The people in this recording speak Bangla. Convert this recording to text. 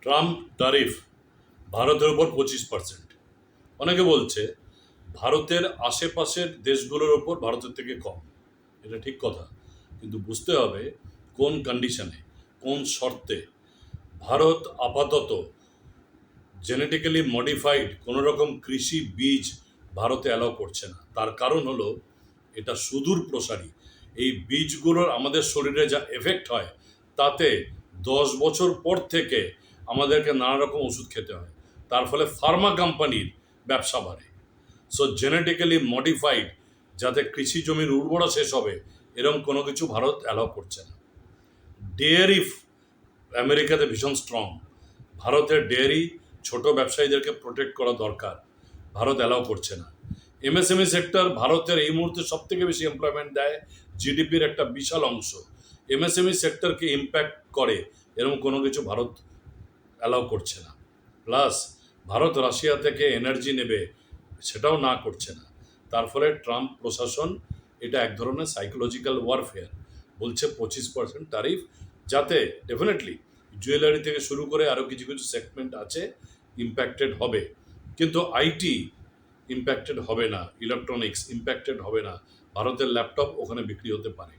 ট্রাম্প ট্যারিফ ভারতের উপর 25%। অনেকে বলছে ভারতের আশেপাশের দেশগুলোর ওপর ভারতের থেকে কম। এটা ঠিক কথা, কিন্তু বুঝতে হবে কোন কন্ডিশনে, কোন শর্তে। ভারত আপাতত জেনেটিক্যালি মডিফাইড কোনো রকম কৃষি বীজ ভারতে অ্যালাউ করছে না। তার কারণ হলো এটা সুদূর প্রসারী। এই বীজগুলোর আমাদের শরীরে যা এফেক্ট হয় তাতে 10 বছর পর থেকে আমাদেরকে নানা রকম ওষুধ খেতে হয়। তার ফলে ফার্মা কোম্পানির ব্যবসা বাড়ে। সো জেনেটিক্যালি মডিফাইড যাতে কৃষি জমির উর্বরা শেষ হবে এরকম কোনো কিছু ভারত অ্যালাউ করছে না। ডেয়ারি আমেরিকাতে ভীষণ স্ট্রং। ভারতের ডেয়ারি ছোট ব্যবসায়ীদেরকে প্রোটেক্ট করা দরকার, ভারত অ্যালাউ করছে না। এমএসএমই সেক্টর ভারতের এই মুহূর্তে সব থেকে বেশি এমপ্লয়মেন্ট দেয়, জিডিপির একটা বিশাল অংশ এমএসএমই সেক্টরকে ইম্প্যাক্ট করে, এরকম কোনো কিছু ভারত অ্যালাউ করছে না। প্লাস ভারত রাশিয়া থেকে এনার্জি নেবে, সেটাও না করছে না। তার ফলে ট্রাম্প প্রশাসন এটা এক ধরনের সাইকোলজিক্যাল ওয়ারফেয়ার বলছে 25% ট্যারিফ, যাতে ডেফিনেটলি জুয়েলারি থেকে শুরু করে আরও কিছু কিছু সেগমেন্ট আছে ইম্প্যাক্টেড হবে, কিন্তু আইটি ইম্প্যাক্টেড হবে না, ইলেকট্রনিক্স ইম্প্যাক্টেড হবে না। ভারতের ল্যাপটপ ওখানে বিক্রি হতে পারে।